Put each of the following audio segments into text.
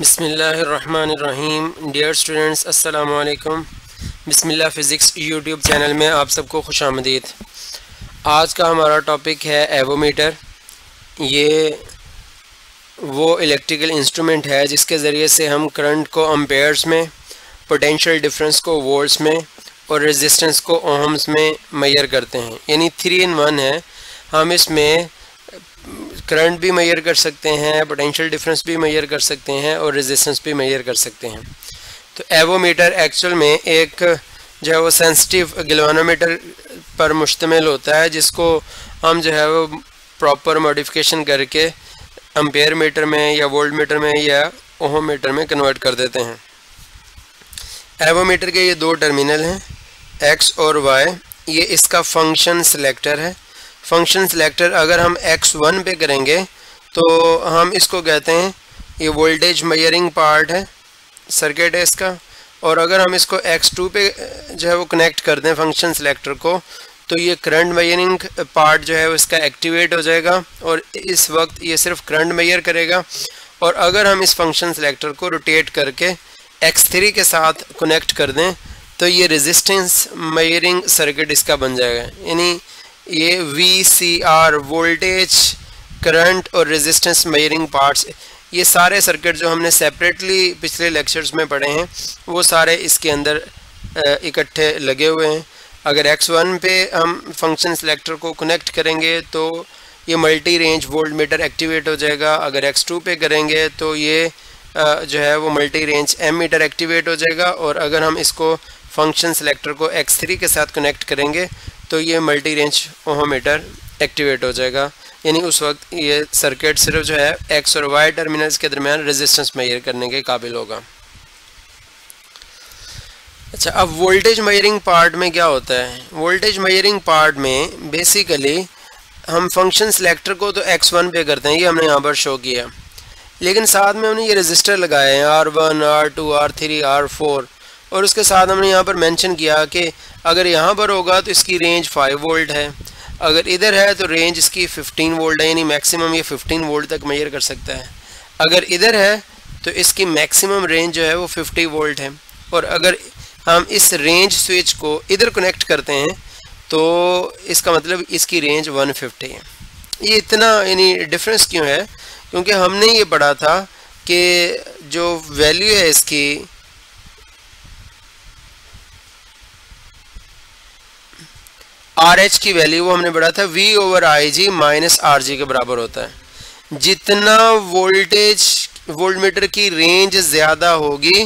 बिस्मिल्लाहिर्रहमानिर्रहीम। Dear students, अस्सलाम वालेकुम। बिस्मिल्लाह फ़िज़िक्स यूट्यूब चैनल में आप सबको खुशामदीद। आज का हमारा टॉपिक है एवोमीटर। ये वो इलेक्ट्रिकल इंस्ट्रूमेंट है जिसके ज़रिए से हम करंट को एम्पेयर्स में, पोटेंशियल डिफरेंस को वोल्ट्स में और रेजिस्टेंस को ओहम्स में मेजर करते हैं। यानी 3 in 1 है। हम इसमें करंट भी मेजर कर सकते हैं, पोटेंशियल डिफरेंस भी मेजर कर सकते हैं और रेजिस्टेंस भी मेजर कर सकते हैं। तो एवोमीटर एक्चुअल में एक जो है वो सेंसिटिव गैल्वेनोमीटर पर मुश्तमिल होता है, जिसको हम जो है वो प्रॉपर मॉडिफिकेशन करके एम्पेयर मीटर में या वोल्ट मीटर में या ओहम मीटर में कन्वर्ट कर देते हैं। एवोमीटर के ये 2 टर्मिनल हैं, एक्स और वाई। ये इसका फंक्शन सिलेक्टर है। फंक्शन सिलेक्टर अगर हम x1 पे करेंगे तो हम इसको कहते हैं, ये वोल्टेज मेजरिंग पार्ट है, सर्किट है इसका। और अगर हम इसको x2 पे जो है वो कनेक्ट कर दें फंक्शन सिलेक्टर को, तो ये करंट मेजरिंग पार्ट जो है वो इसका एक्टिवेट हो जाएगा और इस वक्त ये सिर्फ करंट मेजर करेगा। और अगर हम इस फंक्शन सिलेक्टर को रोटेट करके x3 के साथ कनेक्ट कर दें तो ये रेजिस्टेंस मेजरिंग सर्किट इसका बन जाएगा। यानी ये VCR वोल्टेज, करंट और रेजिस्टेंस मेजरिंग पार्ट्स, ये सारे सर्किट जो हमने सेपरेटली पिछले लेक्चर्स में पढ़े हैं वो सारे इसके अंदर इकट्ठे लगे हुए हैं। अगर x1 पे हम फंक्शन सिलेक्टर को कनेक्ट करेंगे तो ये multi range volt meter activate हो जाएगा। अगर x2 पे करेंगे तो ये जो है वो multi range ammeter activate हो जाएगा। और अगर हम इसको फंक्शन सिलेक्टर को x3 के साथ कनेक्ट करेंगे तो ये multi range ohmmeter activate हो जाएगा। यानी उस वक्त ये सर्किट सिर्फ जो है एक्स और वाई टर्मिनल्स के दरमियान रेजिस्टेंस मेजर करने के काबिल होगा। अच्छा, अब वोल्टेज मेजरिंग पार्ट में क्या होता है? वोल्टेज मेजरिंग पार्ट में बेसिकली हम फंक्शन सिलेक्टर को तो x1 पे करते हैं, ये हमने यहाँ पर शो किया, लेकिन साथ में हमने ये रजिस्टर लगाए हैं R1, R2, R3, R4। और उसके साथ हमने यहाँ पर मेंशन किया कि अगर यहाँ पर होगा तो इसकी रेंज 5 वोल्ट है, अगर इधर है तो रेंज इसकी 15 वोल्ट है, यानी मैक्सिमम ये 15 वोल्ट तक मेजर कर सकता है। अगर इधर है तो इसकी मैक्सिमम रेंज जो है वो 50 वोल्ट है। और अगर हम इस रेंज स्विच को इधर कनेक्ट करते हैं तो इसका मतलब इसकी रेंज 150 है। ये इतना यानी डिफरेंस क्यों है? क्योंकि हमने ये पढ़ा था कि जो वैल्यू है इसकी RH की वैल्यू वो हमने पढ़ा था V/IG माइनस RG के बराबर होता है। जितना वोल्ट मीटर की रेंज ज़्यादा होगी,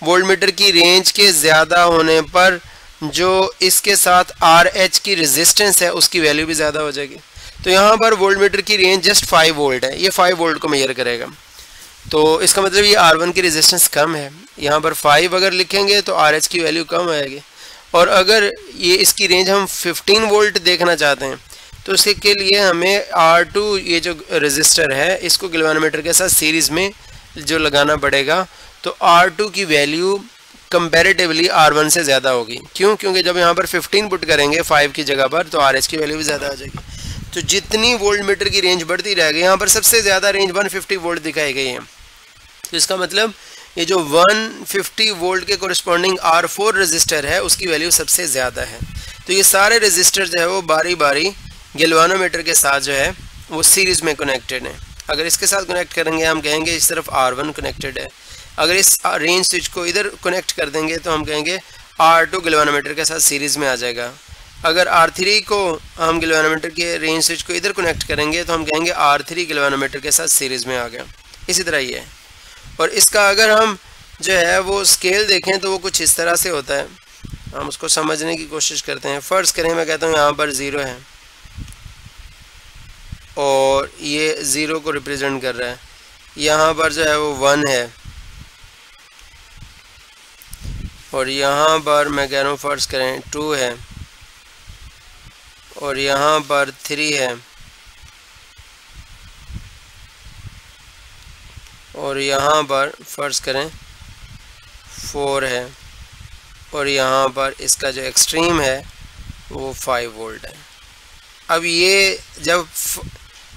वोल्ट मीटर की रेंज के ज़्यादा होने पर जो इसके साथ RH की रेजिस्टेंस है उसकी वैल्यू भी ज़्यादा हो जाएगी। तो यहाँ पर वोल्ट मीटर की रेंज जस्ट 5 वोल्ट है, ये 5 वोल्ट को मेजर करेगा। तो इसका मतलब ये R1 की रेजिस्टेंस कम है। यहाँ पर 5 अगर लिखेंगे तो RH की वैल्यू कम आएगी। और अगर ये इसकी रेंज हम 15 वोल्ट देखना चाहते हैं तो उसके लिए हमें R2 ये जो रेजिस्टर है इसको गैल्वेनोमीटर के साथ सीरीज़ में जो लगाना पड़ेगा। तो R2 की वैल्यू कंपैरेटिवली R1 से ज़्यादा होगी। क्यों? क्योंकि जब यहाँ पर 15 पुट करेंगे 5 की जगह पर तो RH की वैल्यू भी ज़्यादा आ जाएगी। तो जितनी वोल्ट मीटर की रेंज बढ़ती रहेगी, यहाँ पर सबसे ज़्यादा रेंज 150 वोल्ट दिखाई गई है। तो इसका मतलब ये जो 150 वोल्ट के कोरिस्पॉन्डिंग R4 रजिस्टर है उसकी वैल्यू सबसे ज़्यादा है। तो ये सारे रजिस्टर जो है वो बारी बारी गैल्वेनोमीटर के साथ जो है वो सीरीज़ में कनेक्टेड हैं। अगर इसके साथ कनेक्ट करेंगे हम कहेंगे इस तरफ R1 कनेक्टेड है। अगर इस रेंज स्विच को इधर कनेक्ट कर देंगे तो हम कहेंगे R2 गैल्वेनोमीटर के साथ सीरीज़ में आ जाएगा। अगर R3 को हम गैल्वेनोमीटर के रेंज स्विच को इधर कनेक्ट करेंगे तो हम कहेंगे R3 गैल्वेनोमीटर के साथ सीरीज़ में आ गया। इसी तरह ये है। और इसका अगर हम जो है वो स्केल देखें तो वो कुछ इस तरह से होता है। हम उसको समझने की कोशिश करते हैं। फ़र्ज़ करें मैं कहता हूँ यहाँ पर 0 है और ये 0 को रिप्रेजेंट कर रहा है। यहाँ पर जो है वो 1 है और यहाँ पर मैं कह रहा हूँ फ़र्ज़ करें 2 है और यहाँ पर 3 है और यहाँ पर फ़र्ज़ करें 4 है और यहाँ पर इसका जो एक्सट्रीम है वो 5 वोल्ट है। अब ये जब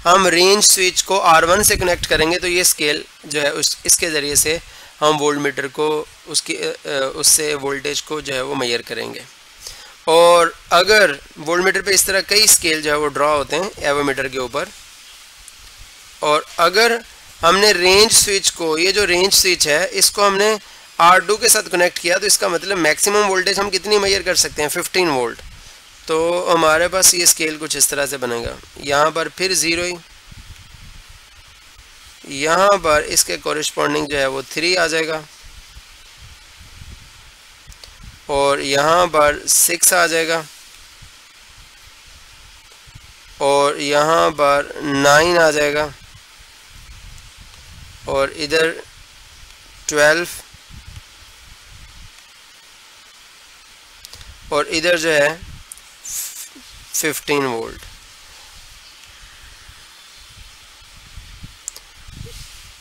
हम रेंज स्विच को R1 से कनेक्ट करेंगे तो ये स्केल जो है इसके ज़रिए से हम वोल्ट मीटर को उससे वोल्टेज को जो है वो मेजर करेंगे। और अगर वोल्ट मीटर पे इस तरह कई स्केल जो है वो ड्रॉ होते हैं एवोमीटर के ऊपर, और अगर हमने रेंज स्विच को, ये जो रेंज स्विच है इसको हमने R2 के साथ कनेक्ट किया तो इसका मतलब मैक्सिमम वोल्टेज हम कितनी मेजर कर सकते हैं, 15 वोल्ट। तो हमारे पास ये स्केल कुछ इस तरह से बनेगा, यहाँ पर फिर 0 ही, यहाँ पर इसके कॉरेस्पॉन्डिंग जो है वो 3 आ जाएगा, और यहाँ पर 6 आ जाएगा, और यहाँ पर 9 आ जाएगा, और इधर 12, और इधर जो है 15 वोल्ट।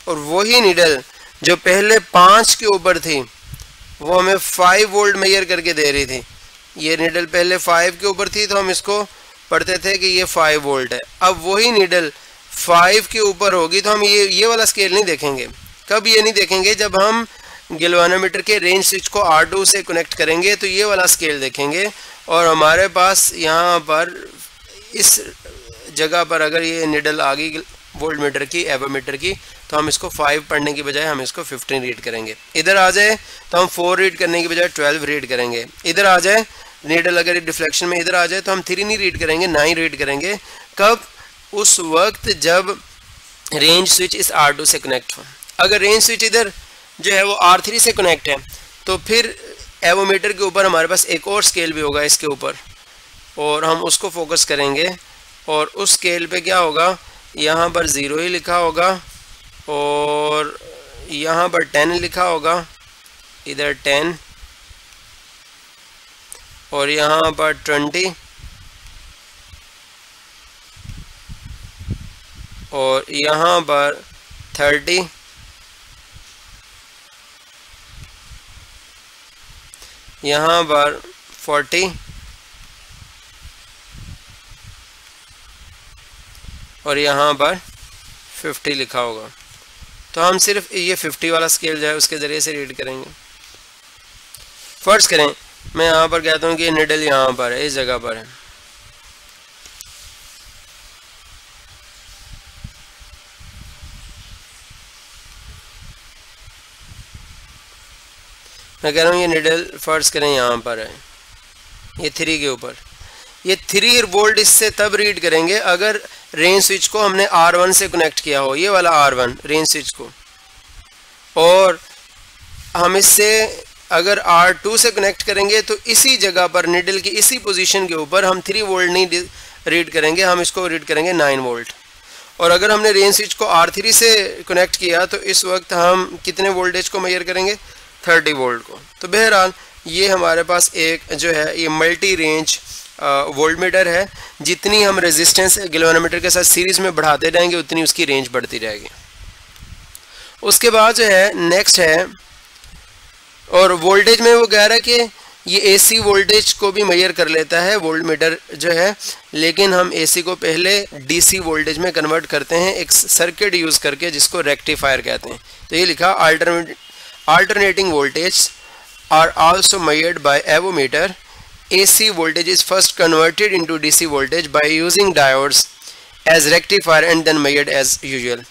और वही नीडल जो पहले 5 के ऊपर थी वो हमें 5 वोल्ट मेजर करके दे रही थी। ये नीडल पहले 5 के ऊपर थी तो हम इसको पढ़ते थे कि ये 5 वोल्ट है। अब वही नीडल 5 के ऊपर होगी तो हम ये वाला स्केल नहीं देखेंगे। कब ये नहीं देखेंगे? जब हम गैल्वेनोमीटर के रेंज स्विच को R2 से कनेक्ट करेंगे तो ये वाला स्केल देखेंगे। और हमारे पास यहाँ पर इस जगह पर अगर ये नीडल आ गई वोल्ट मीटर की, एवोमीटर की, तो हम इसको 5 पढ़ने की बजाय हम इसको 15 रीड करेंगे। इधर आ जाए तो हम 4 रीड करने की बजाय 12 रीड करेंगे। इधर आ जाए नीडल अगर डिफ्लेक्शन में इधर आ जाए तो हम 3 नहीं रीड करेंगे, 9 रीड करेंगे। कब? उस वक्त जब रेंज स्विच इस R2 से कनेक्ट हो। अगर रेंज स्विच इधर जो है वो R3 से कनेक्ट है तो फिर एवोमीटर के ऊपर हमारे पास एक और स्केल भी होगा इसके ऊपर, और हम उसको फोकस करेंगे। और उस स्केल पे क्या होगा, यहाँ पर 0 ही लिखा होगा, और यहाँ पर 10 लिखा होगा, इधर 10, और यहाँ पर 20, और यहाँ पर 30, यहाँ पर 40, और यहाँ पर 50 लिखा होगा। तो हम सिर्फ ये 50 वाला स्केल जो है उसके ज़रिए से रीड करेंगे। फर्ज करें मैं यहाँ पर कहता हूँ कि ये निडल यहाँ पर है, इस जगह पर है। मैं कह रहा हूँ ये निडल फर्ज करें यहाँ पर है, ये 3 के ऊपर। ये 3 वोल्ट इससे तब रीड करेंगे अगर रेंज स्विच को हमने R1 से कनेक्ट किया हो, ये वाला R1 रेंज स्विच को, और हम इससे अगर R2 से कनेक्ट करेंगे तो इसी जगह पर निडल की इसी पोजीशन के ऊपर हम 3 वोल्ट नहीं रीड करेंगे, हम इसको रीड करेंगे 9 वोल्ट। और अगर हमने रेंज स्विच को R3 से कनेक्ट किया तो इस वक्त हम कितने वोल्टेज को मेजर करेंगे, 30 वोल्ट को। तो बहरहाल ये हमारे पास एक जो है ये मल्टी रेंज वोल्ट मीटर है। जितनी हम रेजिस्टेंस गैल्वेनोमीटर के साथ सीरीज़ में बढ़ाते जाएंगे उतनी उसकी रेंज बढ़ती रहेगी। उसके बाद जो है नेक्स्ट है, और वोल्टेज में वो कह रहा है कि ये AC वोल्टेज को भी मेजर कर लेता है वोल्ट मीटर जो है, लेकिन हम AC को पहले DC वोल्टेज में कन्वर्ट करते हैं एक सर्किट यूज़ करके जिसको रेक्टिफायर कहते हैं। तो ये लिखा alternating voltage are also measured by avometer. AC voltage is first converted into DC voltage by using diodes as rectifier and then measured as usual.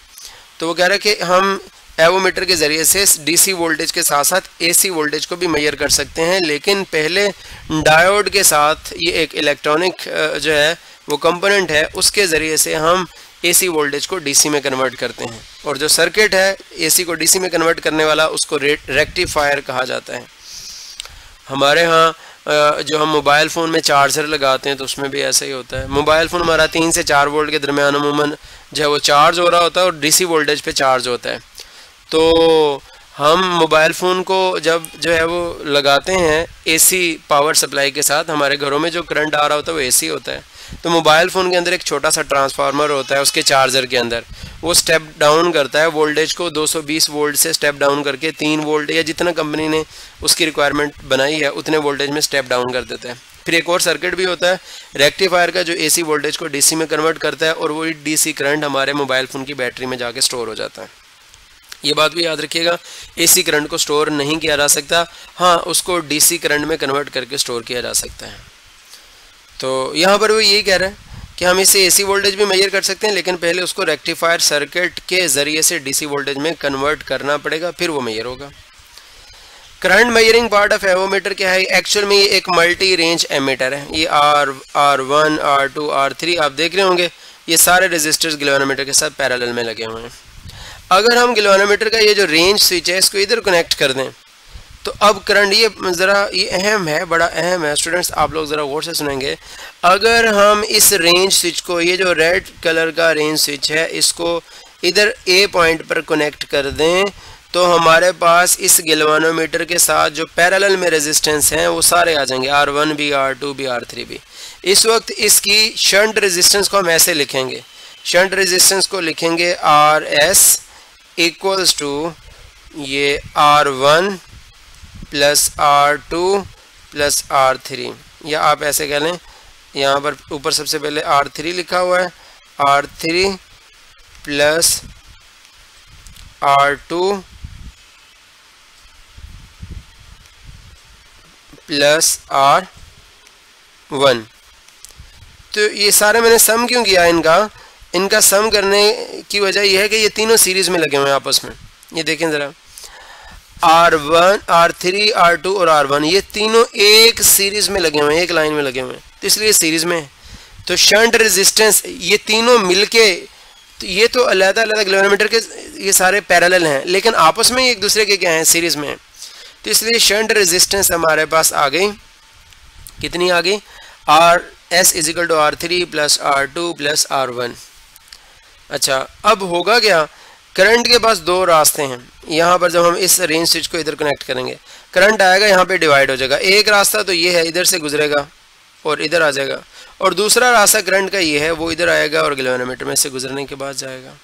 तो वो कह रहा है कि हम एवोमीटर के ज़रिए से DC वोल्टेज के साथ साथ AC वोल्टेज को भी मेजर कर सकते हैं, लेकिन पहले डायोड के साथ ये एक इलेक्ट्रॉनिक जो है वो कंपोनेंट है, उसके ज़रिए से हम AC वोल्टेज को DC में कन्वर्ट करते हैं। और जो सर्किट है AC को DC में कन्वर्ट करने वाला उसको रेक्टिफायर कहा जाता है। हमारे यहाँ जो हम मोबाइल फ़ोन में चार्जर लगाते हैं तो उसमें भी ऐसा ही होता है। मोबाइल फ़ोन हमारा 3 से 4 वोल्ट के दरमियान अमूमन जो है वो चार्ज हो रहा होता है और DC वोल्टेज पे चार्ज होता है। तो हम मोबाइल फ़ोन को जब जो है वो लगाते हैं AC पावर सप्लाई के साथ, हमारे घरों में जो करंट आ रहा होता है वो AC होता है। तो मोबाइल फ़ोन के अंदर एक छोटा सा ट्रांसफार्मर होता है, उसके चार्जर के अंदर वो स्टेप डाउन करता है वोल्टेज को 220 वोल्ट से स्टेप डाउन करके 3 वोल्ट या जितना कंपनी ने उसकी रिक्वायरमेंट बनाई है उतने वोल्टेज में स्टेप डाउन कर देता है। फिर एक और सर्किट भी होता है रेक्टिफायर का, जो एसी वोल्टेज को डीसी में कन्वर्ट करता है और वही डीसी करंट हमारे मोबाइल फ़ोन की बैटरी में जाके स्टोर हो जाता है। ये बात भी याद रखिएगा, एसी करंट को स्टोर नहीं किया जा सकता, हाँ उसको डीसी करंट में कन्वर्ट करके स्टोर किया जा सकता है। तो यहाँ पर वो यही कह रहे हैं कि हम इसे एसी वोल्टेज भी मेजर कर सकते हैं, लेकिन पहले उसको रेक्टिफायर सर्किट के ज़रिए से डीसी वोल्टेज में कन्वर्ट करना पड़ेगा, फिर वो मेजर होगा। Current measuring part of avometer क्या है? एक्चुअल में ये एक मल्टी रेंज एमीटर है। ये R1, R2, R3 आप देख रहे होंगे, ये सारे रेजिस्टर्स गैल्वेनोमीटर के साथ पैरेलल में लगे हुए हैं। अगर हम गैल्वेनोमीटर का ये जो रेंज स्विच है इसको इधर कनेक्ट कर दें तो अब करंट, ये ज़रा ये अहम है, बड़ा अहम है स्टूडेंट्स, आप लोग ज़रा गौर से सुनेंगे। अगर हम इस रेंज स्विच को, ये जो रेड कलर का रेंज स्विच है, इसको इधर ए पॉइंट पर कनेक्ट कर दें तो हमारे पास इस गैल्वेनोमीटर के साथ जो पैरेलल में रेजिस्टेंस हैं वो सारे आ जाएंगे, R1 भी, R2 भी, R3 भी। इस वक्त इसकी शंट रेजिस्टेंस को हम ऐसे लिखेंगे, शंट रेजिस्टेंस को लिखेंगे RS इक्वल्स टू ये R1 plus R2 plus R3, या आप ऐसे कह लें, यहाँ पर ऊपर सबसे पहले R3 लिखा हुआ है, R3 plus R2 plus R1। तो ये सारे मैंने सम क्यों किया इनका सम करने की वजह यह है कि ये तीनों सीरीज़ में लगे हुए हैं आपस में। ये देखें ज़रा, R1, R3, R2 और R1 ये तीनों एक सीरीज़ में लगे हुए हैं, एक लाइन में लगे हुए हैं, तो इसलिए सीरीज़ में। तो शंट रेजिस्टेंस ये तीनों मिलके, तो ये तो अलग-अलग गैल्वेनोमीटर के ये सारे पैरेलल हैं, लेकिन आपस में एक दूसरे के क्या हैं, सीरीज़ में। तो इसलिए शंट रेजिस्टेंस हमारे पास आ गई, कितनी आ गई? RS equal to R3 plus R2 plus R1। अच्छा, अब होगा क्या, करंट के पास दो रास्ते हैं। यहाँ पर जब हम इस रेंज स्विच को इधर कनेक्ट करेंगे, करंट आएगा यहाँ पे डिवाइड हो जाएगा। एक रास्ता तो ये है, इधर से गुजरेगा और इधर आ जाएगा, और दूसरा रास्ता करंट का ये है, वो इधर आएगा और गैल्वेनोमीटर में से गुजरने के बाद जाएगा।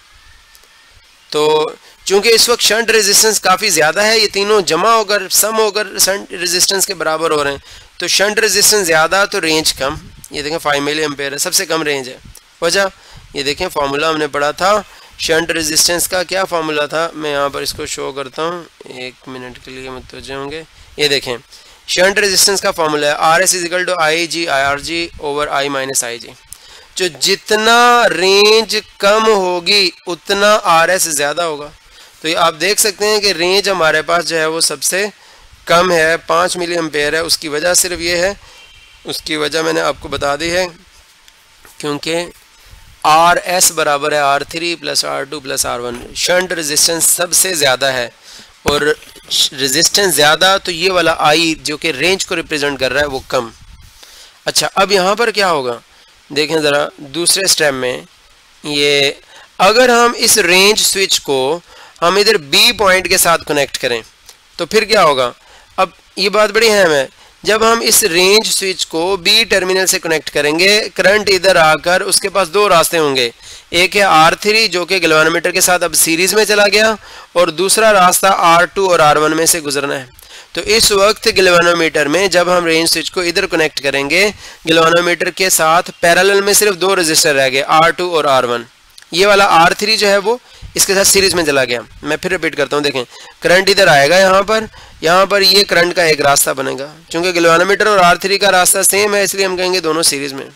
तो चूंकि इस वक्त शंट रेजिस्टेंस काफ़ी ज़्यादा है, ये तीनों जमा होकर सम होकर शंट रेजिस्टेंस के बराबर हो रहे हैं, तो शंट रेजिस्टेंस ज़्यादा तो रेंज कम। ये देखें 5 मिली एम्पेयर है, सबसे कम रेंज है। वजह ये देखें, फार्मूला हमने पढ़ा था शंट रेजिस्टेंस का, क्या फार्मूला था, मैं यहाँ पर इसको शो करता हूँ, 1 मिनट के लिए मुतवज्जे होंगे। ये देखें, शंट रेजिस्टेंस का फार्मूला है RS equal to IG IRG over I minus IG। जो जितना रेंज कम होगी उतना RS ज़्यादा होगा। तो ये आप देख सकते हैं कि रेंज हमारे पास जो है वो सबसे कम है, 5 मिली एम्पेयर है। उसकी वजह सिर्फ ये है, उसकी वजह मैंने आपको बता दी है, क्योंकि RS बराबर है R3 plus R2 plus R1। Shunt resistance सबसे ज़्यादा है, और रेजिस्टेंस ज़्यादा तो ये वाला I जो कि रेंज को रिप्रेजेंट कर रहा है वो कम। अच्छा, अब यहाँ पर क्या होगा, देखें ज़रा दूसरे स्टेप में, ये अगर हम इस रेंज स्विच को हम इधर B पॉइंट के साथ कनेक्ट करें तो फिर क्या होगा। अब ये बात बड़ी अहम है, जब हम इस रेंज स्विच को B टर्मिनल से कनेक्ट करेंगे, करंट इधर आकर उसके पास दो रास्ते होंगे, एक है R3 जो कि गैल्वेनोमीटर के साथ अब सीरीज में चला गया, और दूसरा रास्ता R2 और R1 में से गुजरना है। तो इस वक्त गैल्वेनोमीटर में जब हम रेंज स्विच को इधर कनेक्ट करेंगे, गैल्वेनोमीटर के साथ पैरेलल में सिर्फ दो रजिस्टर रह गए, R2 और R1। ये वाला R3 जो है वो इसके साथ सीरीज में चला गया। मैं फिर रिपीट करता हूँ, देखें करंट इधर आएगा, यहाँ पर ये करंट का एक रास्ता बनेगा, क्योंकि गैल्वेनोमीटर और R3 का रास्ता सेम है इसलिए हम कहेंगे दोनों सीरीज में,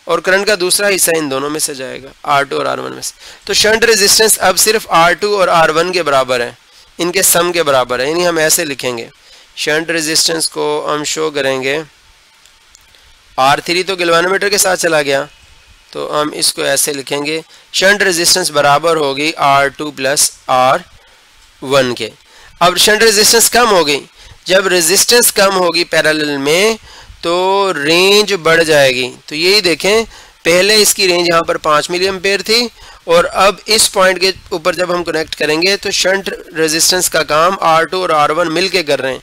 और करंट का दूसरा हिस्सा इन दोनों में से जाएगा, R2 और R1 में से। तो शंट रेजिस्टेंस अब सिर्फ R2 और R1 के बराबर है, इनके सम के बराबर है, यानी हम ऐसे लिखेंगे। शंट रेजिस्टेंस को हम शो करेंगे, R3 तो गैल्वेनोमीटर के साथ चला गया, तो हम इसको ऐसे लिखेंगे, शंट रेजिस्टेंस बराबर होगी R2 प्लस R1 के। अब शंट रेजिस्टेंस कम हो गई, जब रेजिस्टेंस कम होगी पैरेलल में तो रेंज बढ़ जाएगी। तो यही देखें, पहले इसकी रेंज यहाँ पर 5 मिली एम्पेयर थी, और अब इस पॉइंट के ऊपर जब हम कनेक्ट करेंगे तो शंट रेजिस्टेंस का काम R2 और R1 मिल के कर रहे हैं।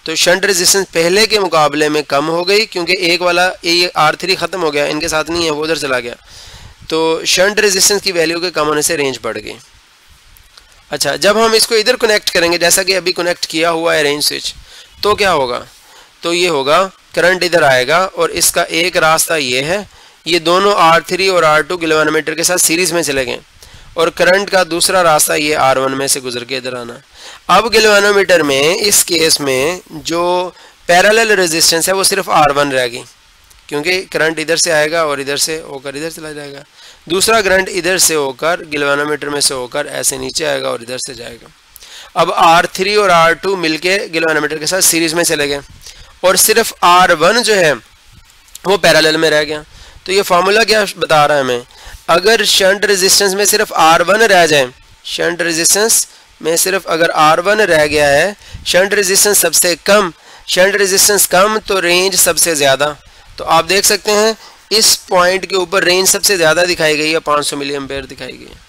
तो शंट रेजिस्टेंस पहले के मुकाबले में कम हो गई, क्योंकि एक वाला ये R3 ख़त्म हो गया, इनके साथ नहीं है, वो उधर चला गया। तो शंट रेजिस्टेंस की वैल्यू के कम होने से रेंज बढ़ गई। अच्छा, जब हम इसको इधर कनेक्ट करेंगे, जैसा कि अभी कनेक्ट किया हुआ है रेंज स्विच, तो क्या होगा, तो ये होगा करंट इधर आएगा और इसका एक रास्ता ये है, ये दोनों R3 और R2 गैल्वेनोमीटर के साथ सीरीज में चले गए और करंट का दूसरा रास्ता ये R1 में से गुजर के इधर आना। अब गैल्वेनोमीटर में इस केस में जो पैरेलल रेजिस्टेंस है वो सिर्फ R1 रहेगी, क्योंकि करंट इधर से आएगा और इधर से होकर इधर चला जाएगा। दूसरा करंट इधर से होकर गैल्वेनोमीटर में से होकर ऐसे नीचे आएगा और इधर से जाएगा। अब R3 और R2 मिलके गैल्वेनोमीटर के साथ सीरीज में चले गए और सिर्फ R1 जो है वो पैरेलल में रह गया। तो ये फार्मूला क्या बता रहा है हमें, अगर शंट रेजिस्टेंस में सिर्फ R1 रह जाए, शंट रेजिस्टेंस में सिर्फ अगर R1 रह गया है, शंट रेजिस्टेंस सबसे कम, शंट रेजिस्टेंस कम तो रेंज सबसे ज़्यादा। तो आप देख सकते हैं इस पॉइंट के ऊपर रेंज सबसे ज़्यादा दिखाई गई है, 500 मिली एम्पेयर दिखाई गई है।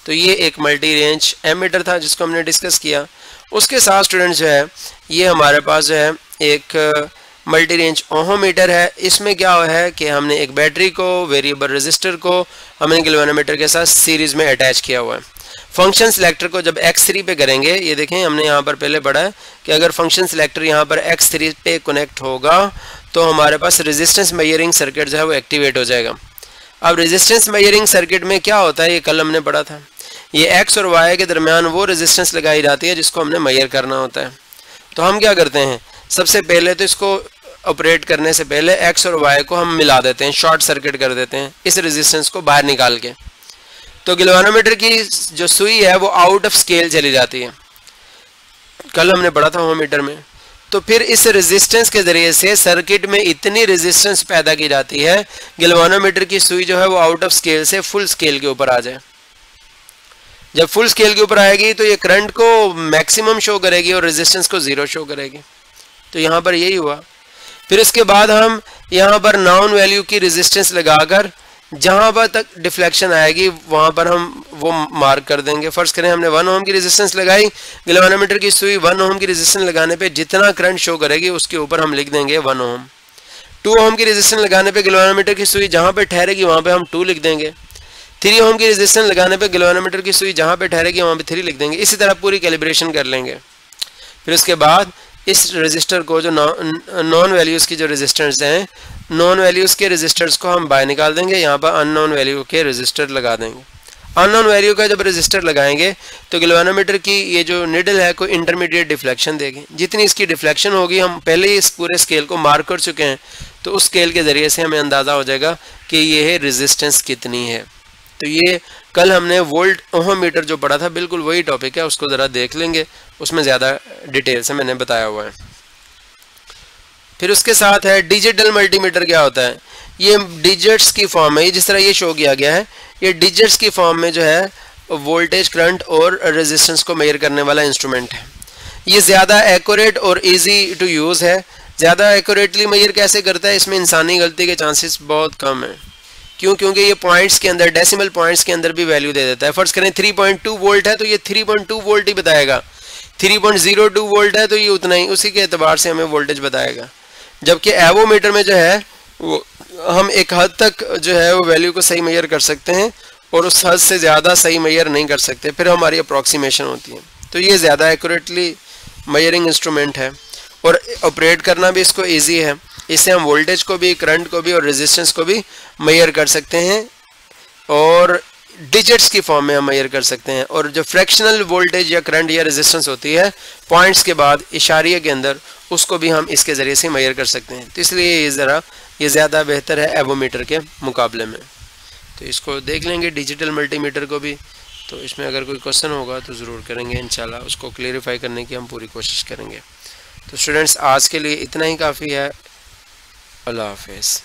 तो ये एक मल्टी रेंज एमीटर था जिसको हमने डिस्कस किया। उसके साथ स्टूडेंट्स जो है ये हमारे पास जो है एक मल्टी रेंज ओहोमीटर है। इसमें क्या है कि हमने एक बैटरी को, वेरिएबल रेजिस्टर को हमने गैल्वेनोमीटर के साथ सीरीज में अटैच किया हुआ है। फंक्शन सिलेक्टर को जब X3 पे करेंगे, ये देखें हमने यहाँ पर पहले पढ़ा है कि अगर फंक्शन सिलेक्टर यहाँ पर X3 पे कनेक्ट होगा तो हमारे पास रेजिस्टेंस मेजरिंग सर्किट जो है वो एक्टिवेट हो जाएगा। अब रेजिस्टेंस मेजरिंग सर्किट में क्या होता है, ये कल हमने पढ़ा था, ये X और Y के दरमियान वो रेजिस्टेंस लगाई जाती है जिसको हमने मेजर करना होता है। तो हम क्या करते हैं, सबसे पहले तो इसको ऑपरेट करने से पहले X और Y को हम मिला देते हैं, शॉर्ट सर्किट कर देते हैं इस रेजिस्टेंस को बाहर निकाल के। तो गैल्वेनोमीटर की जो सुई है वो आउट ऑफ स्केल चली जाती है, कल हमने पढ़ा था ओहममीटर में। तो फिर इस रेजिस्टेंस के जरिए से सर्किट में इतनी रेजिस्टेंस पैदा की जाती है, गैल्वेनोमीटर की सुई जो है वो आउट ऑफ स्केल से फुल स्केल के ऊपर आ जाए। जब फुल स्केल के ऊपर आएगी तो ये करंट को मैक्सिमम शो करेगी और रेजिस्टेंस को जीरो शो करेगी। तो यहाँ पर यही हुआ। फिर इसके बाद हम यहाँ पर नाउन वैल्यू की रेजिस्टेंस लगाकर जहाँ पर तक डिफ्लेक्शन आएगी वहाँ पर हम वो मार्क कर देंगे। फर्ज करें हमने 1 ओम की रेजिस्टेंस लगाई, गैल्वेनोमीटर की सुई 1 ओम की रेजिस्टेंस लगाने पे जितना करंट शो करेगी उसके ऊपर हम लिख देंगे 1 ओम। 2 ओम की रेजिस्टेंस लगाने पे गैल्वेनोमीटर की सुई जहाँ पे ठहरेगी वहाँ पे हम 2 लिख देंगे। 3 ओम की रेजिस्टेंस लगाने पे गैल्वेनोमीटर की सुई जहाँ पे ठहरेगी वहाँ पे 3 लिख देंगे। इसी तरह पूरी कैलिब्रेशन कर लेंगे। फिर उसके बाद इस रेजिस्टर को जो नॉन वैल्यूज़ की जो रेजिस्टेंस हैं, नॉन वैल्यूज़ के रेजिस्टर्स को हम बाहर निकाल देंगे, यहाँ पर अननोन वैल्यू के रेजिस्टर लगा देंगे। अननोन वैल्यू का जब रेजिस्टर लगाएंगे तो गैल्वेनोमीटर की ये जो निडल है कोई इंटरमीडिएट डिफ्लेक्शन देगी। जितनी इसकी डिफ्लेक्शन होगी, हम पहले ही इस पूरे स्केल को मार्क कर चुके हैं, तो उस स्केल के ज़रिए से हमें अंदाज़ा हो जाएगा कि ये रेजिस्टेंस कितनी है। तो ये कल हमने वोल्ट ओहममीटर जो पढ़ा था बिल्कुल वही टॉपिक है, उसको ज़रा देख लेंगे, उसमें ज़्यादा डिटेल से मैंने बताया हुआ है। फिर उसके साथ है डिजिटल मल्टीमीटर। क्या होता है, ये डिजिट्स की फॉर्म है, जिस तरह ये शो किया गया है, ये डिजिट्स की फॉर्म में जो है वोल्टेज, करंट और रेजिस्टेंस को मेजर करने वाला इंस्ट्रूमेंट है। ये ज़्यादा एक्यूरेट और इजी टू यूज़ है। ज़्यादा एक्यूरेटली मेजर कैसे करता है, इसमें इंसानी गलती के चांसेस बहुत कम है। क्यों? क्योंकि ये पॉइंट्स के अंदर, डेसिमल पॉइंट्स के अंदर भी वैल्यू दे देता है। फर्ज करें 3.2 वोल्ट है तो ये 3.2 वोल्ट ही बताएगा, 3.02 वोल्ट है तो ये उतना ही, उसी के एतबार से हमें वोल्टेज बताएगा। जबकि एवोमीटर में जो है वो हम एक हद तक जो है वो वैल्यू को सही मेजर कर सकते हैं और उस हद से ज़्यादा सही मेजर नहीं कर सकते, फिर हमारी अप्रॉक्सीमेशन होती है। तो ये ज़्यादा एक्यूरेटली मेजरिंग इंस्ट्रूमेंट है और ऑपरेट करना भी इसको ईजी है। इससे हम वोल्टेज को भी, करंट को भी और रेजिस्टेंस को भी मेजर कर सकते हैं और डिजिट्स की फॉर्म में हम मेजर कर सकते हैं। और जो फ्रैक्शनल वोल्टेज या करंट या रेजिस्टेंस होती है पॉइंट्स के बाद इशारिया के अंदर, उसको भी हम इसके ज़रिए से मेजर कर सकते हैं। तो इसलिए ये ज़्यादा बेहतर है एवोमीटर के मुकाबले में। तो इसको देख लेंगे डिजिटल मल्टीमीटर को भी। तो इसमें अगर कोई क्वेश्चन होगा तो ज़रूर करेंगे, इंशाल्लाह उसको क्लेरिफाई करने की हम पूरी कोशिश करेंगे। तो स्टूडेंट्स आज के लिए इतना ही काफ़ी है। अल्लाह हाफिज़।